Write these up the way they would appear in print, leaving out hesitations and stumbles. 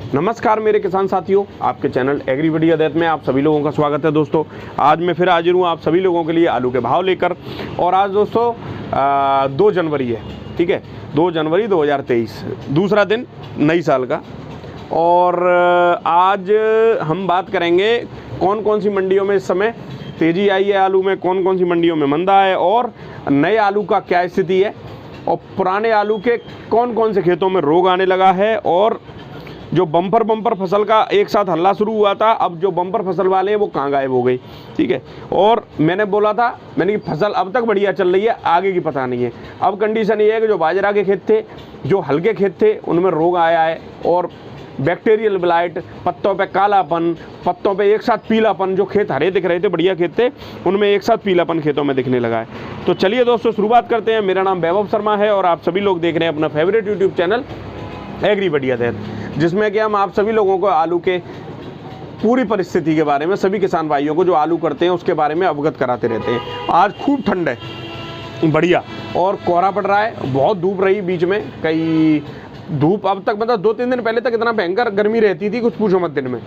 नमस्कार मेरे किसान साथियों, आपके चैनल एग्रीबडी अदैत में आप सभी लोगों का स्वागत है। दोस्तों आज मैं फिर हाजिर हूँ आप सभी लोगों के लिए आलू के भाव लेकर। और आज दोस्तों 2 जनवरी है, ठीक है, 2 जनवरी 2023, दूसरा दिन नई साल का। और आज हम बात करेंगे कौन कौन सी मंडियों में इस समय तेज़ी आई है आलू में, कौन कौन सी मंडियों में मंदा है, और नए आलू का क्या स्थिति है, और पुराने आलू के कौन कौन से खेतों में रोग आने लगा है, और जो बम्पर फसल का एक साथ हल्ला शुरू हुआ था, अब जो बम्पर फसल वाले हैं वो कहाँ गायब हो गई, ठीक है। और मैंने बोला था कि फसल अब तक बढ़िया चल रही है, आगे की पता नहीं है। अब कंडीशन ये है कि जो बाजरा के खेत थे, जो हल्के खेत थे, उनमें रोग आया है, और बैक्टीरियल ब्लाइट, पत्तों पे कालापन, पत्तों पे एक साथ पीलापन, जो खेत हरे दिख रहे थे, बढ़िया खेत थे, उनमें एक साथ पीलापन खेतों में दिखने लगा है। तो चलिए दोस्तों शुरुआत करते हैं। मेरा नाम वैभव शर्मा है और आप सभी लोग देख रहे हैं अपना फेवरेट यूट्यूब चैनल एग्रीबडी अदैत, जिसमें कि हम आप सभी लोगों को आलू के पूरी परिस्थिति के बारे में, सभी किसान भाइयों को जो आलू करते हैं उसके बारे में अवगत कराते रहते हैं। आज खूब ठंड है, बढ़िया, और कोहरा पड़ रहा है, बहुत धूप रही बीच में, कई धूप अब तक मतलब 2-3 दिन पहले तक इतना भयंकर गर्मी रहती थी, कुछ पूछो मत दिन में।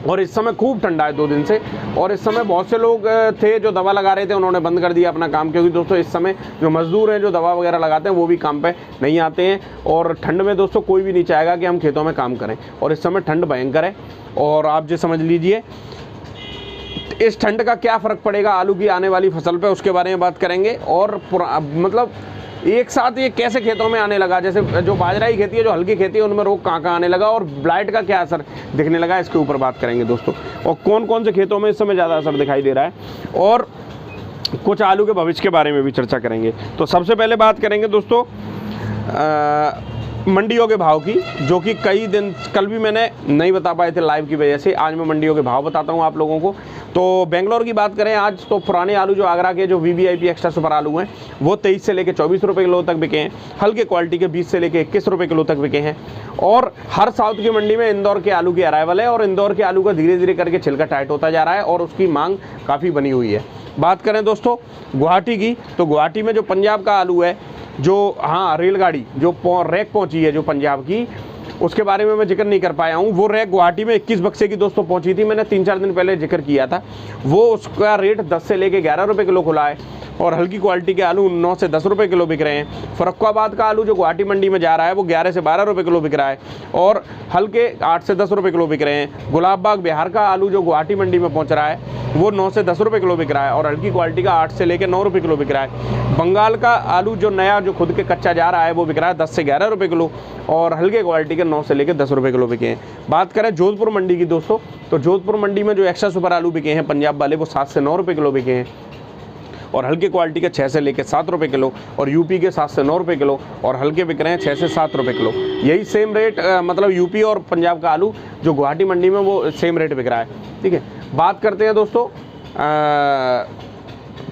और इस समय खूब ठंडा है 2 दिन से। और इस समय बहुत से लोग थे जो दवा लगा रहे थे, उन्होंने बंद कर दिया अपना काम, क्योंकि दोस्तों इस समय जो मजदूर हैं जो दवा वगैरह लगाते हैं वो भी काम पे नहीं आते हैं। और ठंड में दोस्तों कोई भी नहीं चाहेगा कि हम खेतों में काम करें, और इस समय ठंड भयंकर है। और आप जो समझ लीजिए इस ठंड का क्या फ़र्क पड़ेगा आलू की आने वाली फसल पे, उसके बारे में बात करेंगे। और मतलब एक साथ ये कैसे खेतों में आने लगा, जैसे जो बाजरा की खेती है, जो हल्की खेती है, उनमें रोग कहाँ आने लगा, और ब्लाइट का क्या असर दिखने लगा, इसके ऊपर बात करेंगे दोस्तों। और कौन कौन से खेतों में इस समय ज़्यादा असर दिखाई दे रहा है, और कुछ आलू के भविष्य के बारे में भी चर्चा करेंगे। तो सबसे पहले बात करेंगे दोस्तों मंडियों के भाव की, जो कि कई दिन कल भी मैंने नहीं बता पाए थे लाइव की वजह से। आज मैं मंडियों के भाव बताता हूं आप लोगों को। तो बेंगलोर की बात करें आज, तो पुराने आलू जो आगरा के जो VVIP एक्स्ट्रा सुपर आलू हैं वो 23 से लेकर 24 रुपये किलो तक बिके हैं। हल्के क्वालिटी के 20 से लेकर 21 रुपये किलो तक बिके हैं। और हर साउथ की मंडी में इंदौर के आलू की अराइवल है, और इंदौर के आलू का धीरे धीरे करके छिलका टाइट होता जा रहा है, और उसकी मांग काफ़ी बनी हुई है। बात करें दोस्तों गुवाहाटी की, तो गुवाहाटी में जो पंजाब का आलू है, जो रेलगाड़ी जो रैक पहुंची है जो पंजाब की, उसके बारे में मैं जिक्र नहीं कर पाया हूँ। वो रैक गुवाहाटी में 21 बक्से की दोस्तों पहुंची थी, मैंने 3-4 दिन पहले जिक्र किया था। वो उसका रेट 10 से लेके 11 रुपये किलो खुला है, और हल्की क्वालिटी के आलू 9 से 10 रुपये किलो बिक रहे हैं। फरुखाबाद का आलू जो गुवाहाटी मंडी में जा रहा है वो 11 से 12 रुपये किलो बिक रहा है, और हल्के 8 से 10 रुपये किलो बिक रहे हैं। गुलाबबाग बिहार का आलू जो गुवाहाटी मंडी में पहुंच रहा है वो 9 से 10 रुपये किलो बिक रहा है, और हल्की क्वालिटी का 8 से लेकर 9 रुपये किलो बिक रहा है। बंगाल का आलू जो नया जो खुद के कच्चा जा रहा है वो बिक रहा है 10 से 11 रुपये किलो, और हल्के क्वालिटी के 9 से लेकर 10 रुपये किलो बिके हैं। बात करें जोधपुर मंडी की दोस्तों, तो जोधपुर मंडी में जो एक्स्ट्रा सुपर आलू बिके हैं पंजाब वाले, वो 7 से 9 रुपये किलो बिके हैं, और हल्के क्वालिटी के 6 से लेकर 7 रुपये किलो, और यूपी के 7 से 9 रुपये किलो, और हल्के बिक रहे हैं 6 से 7 रुपये किलो। यही सेम रेट मतलब यूपी और पंजाब का आलू जो गुवाहाटी मंडी में वो सेम रेट बिक रहा है, ठीक है। बात करते हैं दोस्तों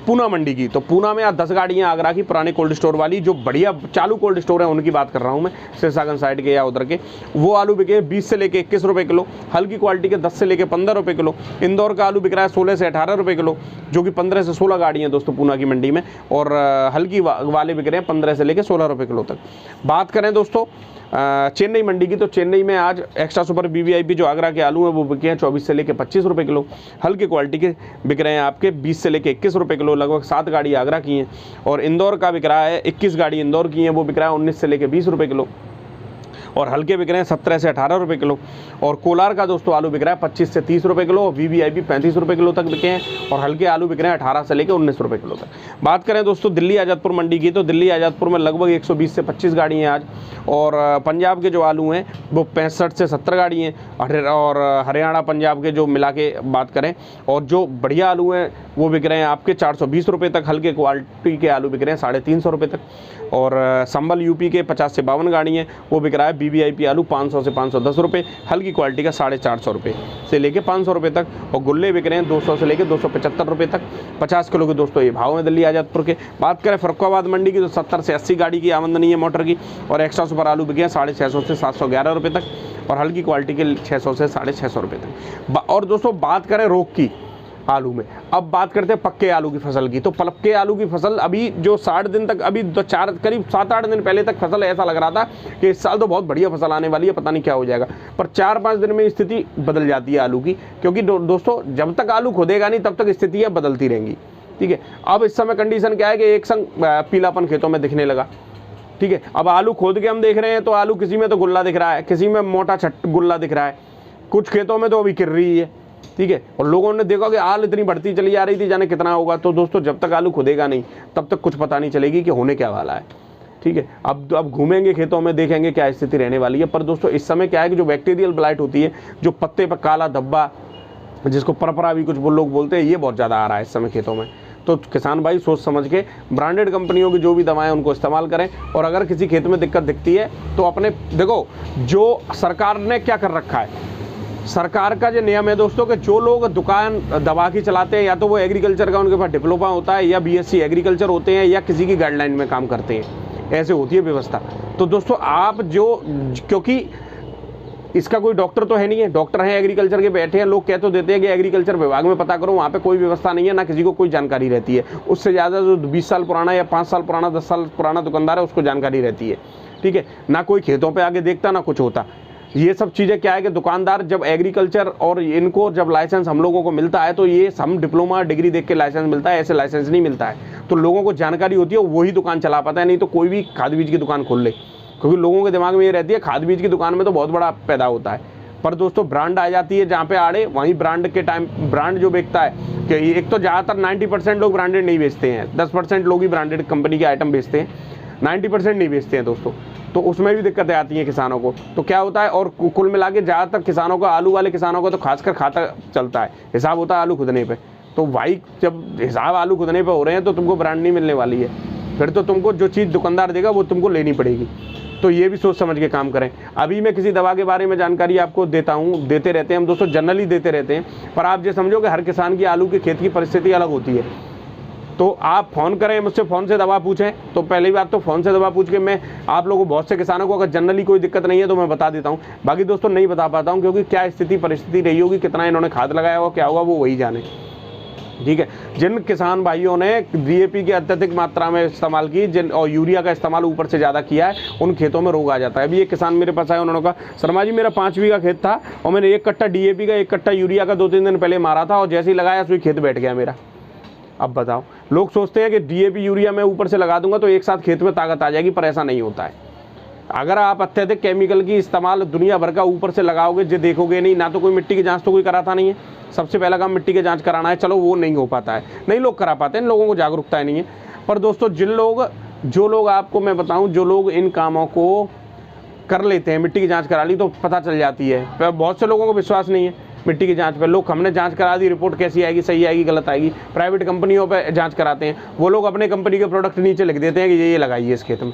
पूना मंडी की, तो पूना में आज 10 गाड़ियाँ आगरा की पुराने कोल्ड स्टोर वाली, जो बढ़िया चालू कोल्ड स्टोर है उनकी बात कर रहा हूँ मैं, सिरसागंज साइड के या उधर के, वो आलू बिके 20 से लेके 21 रुपये किलो, हल्की क्वालिटी के 10 से लेके 15 रुपये किलो। इंदौर का आलू बिक रहा है 16 से 18 रुपये किलो, जो कि 15 से 16 गाड़ियाँ दोस्तों पूना की मंडी में, और हल्की वाले बिक रहे हैं 15 से लेकर 16 रुपये किलो तक। बात करें दोस्तों चेन्नई मंडी की, तो चेन्नई में आज एक्स्ट्रा सुपर VVIP जो आगरा के आलू हैं वो बिके हैं 24 से लेकर 25 रुपये किलो, हल्की क्वालिटी के बिक रहे हैं आपके 20 से लेकर 21 रुपये किलो। लगभग 7 गाड़ी आगरा की हैं, और इंदौर का बिक रहा है 21 गाड़ी इंदौर की हैं, वो बिक रहा है 19 से लेकर 20 रुपये किलो, और हल्के बिक रहे हैं 17 से 18 रुपये किलो। और कोलार का दोस्तों आलू बिक रहा है 25 से 30 रुपये किलो, और VVIP 35 रुपये किलो तक बिके हैं, और हल्के आलू बिक रहे हैं 18 से लेकर 19 रुपये किलो तक। बात करें दोस्तों दिल्ली आज़ादपुर मंडी की, तो दिल्ली आज़ादपुर में लगभग 120 से 25 गाड़ी हैं आज, और पंजाब के जो आलू हैं वो 65 से 70 गाड़ी हैं, और हरियाणा पंजाब के जो मिला के बात करें, और जो बढ़िया आलू हैं वो बिक रहे हैं आपके 420 रुपये तक, हल्के क्वालिटी के आलू बिक रहे हैं 350 रुपये तक। और संबल यूपी के 50 से 52 गाड़ी हैं, वो बिक रहा है VVIP आलू 500 से 510 रुपये, हल्की क्वालिटी का 450 रुपये से लेके 500 रुपये तक, और गुल्ले बिक रहे हैं 200 से लेकर 275 रुपये तक 50 किलो के दोस्तों ये भाव में दिल्ली आज़ादपुर के। बात करें फरुखाबाद मंडी की, तो 70 से 80 गाड़ी की आमदनी है मोटर की, और एक्स्ट्रा सुपर आलू बिके हैं 650 से 711 रुपये तक, और हल्की क्वालिटी के 600 से 650 रुपये तक। और दोस्तों बात करें रोग की, आलू में। अब बात करते हैं पक्के आलू की फसल की। तो पक्के आलू की फसल अभी जो 60 दिन तक, अभी तो करीब 7-8 दिन पहले तक फसल ऐसा लग रहा था कि इस साल तो बहुत बढ़िया फसल आने वाली है, पता नहीं क्या हो जाएगा। पर 4-5 दिन में स्थिति बदल जाती है आलू की, क्योंकि दोस्तों जब तक आलू खोदेगा नहीं तब तक स्थितियाँ बदलती रहेंगी। ठीक है, अब इस समय कंडीशन क्या है कि एक संग पीलापन खेतों में दिखने लगा। ठीक है, अब आलू खोद के हम देख रहे हैं तो आलू किसी में तो गुल्ला दिख रहा है, किसी में मोटा गुल्ला दिख रहा है, कुछ खेतों में तो अभी गिर रही है। ठीक है, और लोगों ने देखा कि आल इतनी बढ़ती चली आ रही थी, जाने कितना होगा। तो दोस्तों जब तक आलू खुदेगा नहीं तब तक कुछ पता नहीं चलेगी कि होने क्या वाला है। ठीक है, अब घूमेंगे खेतों में, देखेंगे क्या स्थिति रहने वाली है। पर दोस्तों इस समय क्या है कि जो बैक्टीरियल ब्लाइट होती है, जो पत्ते पर काला धब्बा, जिसको परपरा भी कुछ लोग बोलते हैं, ये बहुत ज़्यादा आ रहा है इस समय खेतों में। तो किसान भाई सोच समझ के ब्रांडेड कंपनियों की जो भी दवाएं उनको इस्तेमाल करें। और अगर किसी खेत में दिक्कत दिखती है तो अपने देखो, जो सरकार ने क्या कर रखा है, सरकार का जो नियम है दोस्तों कि जो लोग दुकान दवा की चलाते हैं, या तो वो एग्रीकल्चर का उनके पास डिप्लोमा होता है, या बीएससी एग्रीकल्चर होते हैं, या किसी की गाइडलाइन में काम करते हैं, ऐसे होती है व्यवस्था। तो दोस्तों आप क्योंकि इसका कोई डॉक्टर तो है नहीं है, डॉक्टर हैं एग्रीकल्चर के बैठे हैं, लोग कह तो देते हैं कि एग्रीकल्चर विभाग में पता करो, वहाँ पे कोई व्यवस्था नहीं है, ना किसी को कोई जानकारी रहती है। उससे ज़्यादा जो 20 साल पुराना या 5 साल पुराना 10 साल पुराना दुकानदार है उसको जानकारी रहती है। ठीक है, ना कोई खेतों पे आगे देखता ना कुछ होता। ये सब चीज़ें क्या है कि दुकानदार जब एग्रीकल्चर और इनको जब लाइसेंस हम लोगों को मिलता है तो ये हम डिप्लोमा डिग्री देख के लाइसेंस मिलता है, ऐसे लाइसेंस नहीं मिलता है। तो लोगों को जानकारी होती है, वही दुकान चला पाता है, नहीं तो कोई भी खाद बीज की दुकान खोल ले, क्योंकि लोगों के दिमाग में ये रहती है खाद बीज की दुकान में तो बहुत बड़ा पैदा होता है। पर दोस्तों ब्रांड आ जाती है जहाँ पे आड़े, वहीं ब्रांड के टाइम ब्रांड जो बेचता है कि एक तो ज़्यादातर 90% लोग ब्रांडेड नहीं बेचते हैं, 10% लोग ही ब्रांडेड कंपनी के आइटम बेचते हैं, 90% नहीं बेचते हैं दोस्तों। तो उसमें भी दिक्कतें आती हैं किसानों को। तो क्या होता है, और कुल मिला के ज़्यादातर किसानों को, आलू वाले किसानों को तो खासकर खाता चलता है, हिसाब होता है आलू खुदने पे। तो भाई जब हिसाब आलू खुदने पे हो रहे हैं तो तुमको ब्रांड नहीं मिलने वाली है, फिर तो तुमको जो चीज़ दुकानदार देगा वो तुमको लेनी पड़ेगी। तो ये भी सोच समझ के काम करें। अभी मैं किसी दवा के बारे में जानकारी आपको देता हूँ, देते रहते हैं हम दोस्तों, जनरली देते रहते हैं, पर आप ये समझो कि हर किसान की आलू के खेत की परिस्थिति अलग होती है। तो आप फ़ोन करें मुझसे, फ़ोन से दवा पूछें, तो पहली बात तो फ़ोन से दवा पूछ के मैं आप लोगों को, बहुत से किसानों को अगर जनरली कोई दिक्कत नहीं है तो मैं बता देता हूँ। बाकी दोस्तों नहीं बता पाता हूँ, क्योंकि क्या स्थिति परिस्थिति रही होगी, कितना इन्होंने खाद लगाया होगा, क्या होगा वो वही जाने। ठीक है, जिन किसान भाइयों ने डीएपी की अत्यधिक मात्रा में इस्तेमाल की, और यूरिया का इस्तेमाल ऊपर से ज़्यादा किया है, उन खेतों में रोग आ जाता है। अभी एक किसान मेरे पास आए, उन्होंने कहा शर्मा जी मेरा 5 बीघा खेत था और मैंने 1 कट्टा डीएपी का 1 कट्टा यूरिया का 2-3 दिन पहले मारा था, और जैसे ही लगाया तो खेत बैठ गया मेरा। अब बताओ, लोग सोचते हैं कि डीएपी यूरिया मैं ऊपर से लगा दूंगा तो एक साथ खेत में ताकत आ जाएगी, पर ऐसा नहीं होता है। अगर आप अत्यधिक केमिकल की इस्तेमाल दुनिया भर का ऊपर से लगाओगे, जो देखोगे नहीं, ना तो कोई मिट्टी की जांच तो कोई कराता नहीं है। सबसे पहला काम मिट्टी की जांच कराना है, चलो वो नहीं हो पाता है, नहीं लोग करा पाते हैं, लोगों को जागरूकता नहीं है। पर दोस्तों जो लोग आपको मैं बताऊं, जो लोग इन कामों को कर लेते हैं, मिट्टी की जांच करा ली तो पता चल जाती है। पर बहुत से लोगों को विश्वास नहीं है मिट्टी की जांच पे। लोग हमने जांच करा दी, रिपोर्ट कैसी आएगी, सही आएगी गलत आएगी। प्राइवेट कंपनियों पे जांच कराते हैं, वो लोग अपने कंपनी के प्रोडक्ट नीचे लिख देते हैं कि ये लगाइए इस खेत में।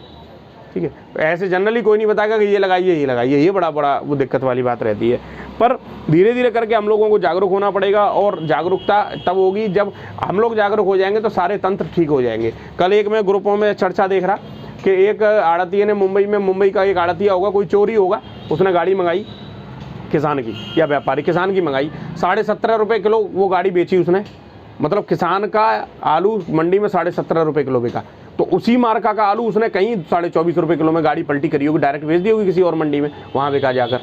ठीक है, ऐसे जनरली कोई नहीं बताएगा कि ये लगाइए ये लगाइए, ये बड़ा वो दिक्कत वाली बात रहती है। पर धीरे धीरे करके हम लोगों को जागरूक होना पड़ेगा, और जागरूकता तब होगी जब हम लोग जागरूक हो जाएंगे तो सारे तंत्र ठीक हो जाएंगे। कल एक मैं ग्रुपों में चर्चा देख रहा कि एक आड़तिये ने मुंबई का एक आड़तिया होगा, कोई चोरी होगा, उसने गाड़ी मंगाई किसान की, या व्यापारी किसान की मंगाई, 17.5 रुपये किलो वो गाड़ी बेची उसने। मतलब किसान का आलू मंडी में 17.5 रुपये किलो बिका, तो उसी मार्का का आलू उसने कहीं 24.5 रुपये किलो में गाड़ी पलटी करी होगी, डायरेक्ट बेच दी होगी किसी और मंडी में, वहाँ बिका जाकर।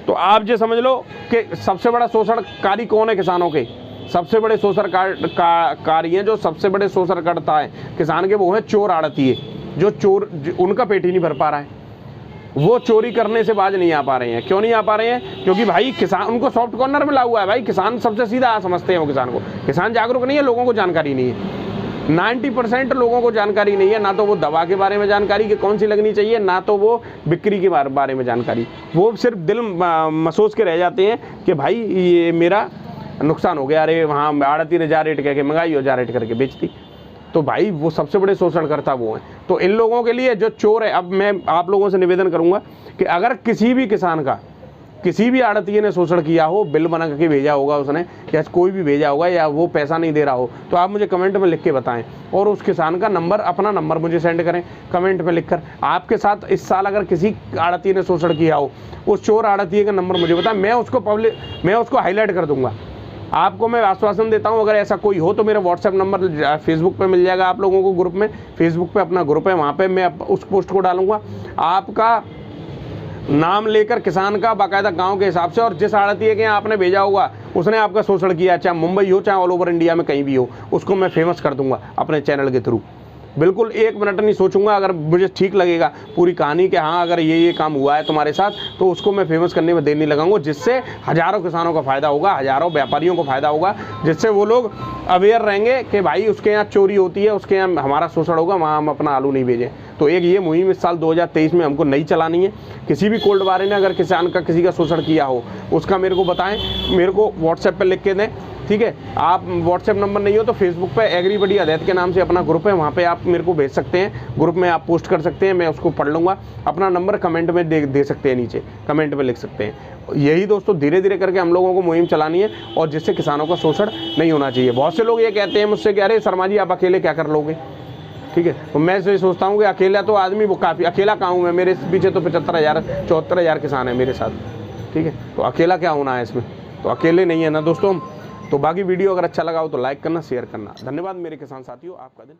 तो आप ये समझ लो कि सबसे बड़ा शोषणकारी कौन है किसानों के? सबसे बड़े शोषणकारी हैं, जो सबसे बड़े शोषणकर्ता हैं किसान के, वो हैं चोर आड़तिये, जो चोर उनका पेट ही नहीं भर पा रहा है, वो चोरी करने से बाज नहीं आ पा रहे हैं। क्यों नहीं आ पा रहे हैं? क्योंकि भाई किसान उनको सॉफ्ट कॉर्नर मिला हुआ है। भाई किसान सबसे सीधा समझते हैं वो किसान को, किसान जागरूक नहीं है, लोगों को जानकारी नहीं है। 90% लोगों को जानकारी नहीं है, ना तो वो दवा के बारे में जानकारी कि कौन सी लगनी चाहिए, ना तो वो बिक्री के बारे में जानकारी। वो सिर्फ दिल महसूस के रह जाते हैं कि भाई ये मेरा नुकसान हो गया, अरे वहाँ आड़ती ने जा रेट कह के मंगाई और जा रेट करके बेचती। तो भाई वो सबसे बड़े शोषणकर्ता वो हैं। तो इन लोगों के लिए जो चोर है, अब मैं आप लोगों से निवेदन करूंगा कि अगर किसी भी किसान का किसी भी आड़तिये ने शोषण किया हो, बिल बना करके भेजा होगा उसने, या कोई भी भेजा होगा, या वो पैसा नहीं दे रहा हो, तो आप मुझे कमेंट में लिख के बताएं, और उस किसान का नंबर, अपना नंबर मुझे सेंड करें कमेंट में लिखकर। आपके साथ इस साल अगर किसी आड़तिये ने शोषण किया हो, उस चोर आड़तिये का नंबर मुझे बताएं, मैं उसको हाईलाइट कर दूंगा, आपको मैं आश्वासन देता हूँ, अगर ऐसा कोई हो तो मेरा व्हाट्सएप नंबर फेसबुक पे मिल जाएगा आप लोगों को ग्रुप में। फेसबुक पे अपना ग्रुप है, वहाँ पे मैं उस पोस्ट को डालूंगा, आपका नाम लेकर किसान का बाकायदा गांव के हिसाब से, और जिस आड़ती के यहाँ आपने भेजा होगा उसने आपका शोषण किया, चाहे मुंबई हो चाहे ऑल ओवर इंडिया में कहीं भी हो, उसको मैं फेमस कर दूंगा अपने चैनल के थ्रू। बिल्कुल 1 मिनट नहीं सोचूंगा, अगर मुझे ठीक लगेगा पूरी कहानी कि हाँ अगर ये काम हुआ है तुम्हारे साथ, तो उसको मैं फेमस करने में देर नहीं लगाऊंगा, जिससे हज़ारों किसानों का फ़ायदा होगा, हज़ारों व्यापारियों को फ़ायदा होगा, जिससे वो लोग अवेयर रहेंगे कि भाई उसके यहाँ चोरी होती है, उसके यहाँ हमारा शोषण होगा, वहाँ हम अपना आलू नहीं भेजें। तो एक ये मुहिम इस साल 2023 में हमको नहीं चलानी है। किसी भी कोल्ड वाले ने अगर किसान का किसी का शोषण किया हो उसका मेरे को बताएं, मेरे को व्हाट्सएप पर लिख के दें, ठीक है। आप व्हाट्सएप नंबर नहीं हो तो फेसबुक पे एग्रीबडी अदैत के नाम से अपना ग्रुप है, वहाँ पे आप मेरे को भेज सकते हैं, ग्रुप में आप पोस्ट कर सकते हैं, मैं उसको पढ़ लूँगा। अपना नंबर कमेंट में दे सकते हैं, नीचे कमेंट में लिख सकते हैं। यही दोस्तों धीरे धीरे करके हम लोगों को मुहिम चलानी है, और जिससे किसानों का शोषण नहीं होना चाहिए। बहुत से लोग ये कहते हैं मुझसे कि अरे शर्मा जी आप अकेले क्या कर लोगे, ठीक है। तो मैं ये सोचता हूँ कि अकेला तो आदमी वो काफ़ी, अकेला कहाँ हूँ मैं, मेरे पीछे तो 75,000-74,000 किसान है मेरे साथ, ठीक है। तो अकेला क्या होना है इसमें, तो अकेले नहीं है ना दोस्तों। तो बाकी वीडियो अगर अच्छा लगा हो तो लाइक करना, शेयर करना। धन्यवाद मेरे किसान साथियों, आपका दिन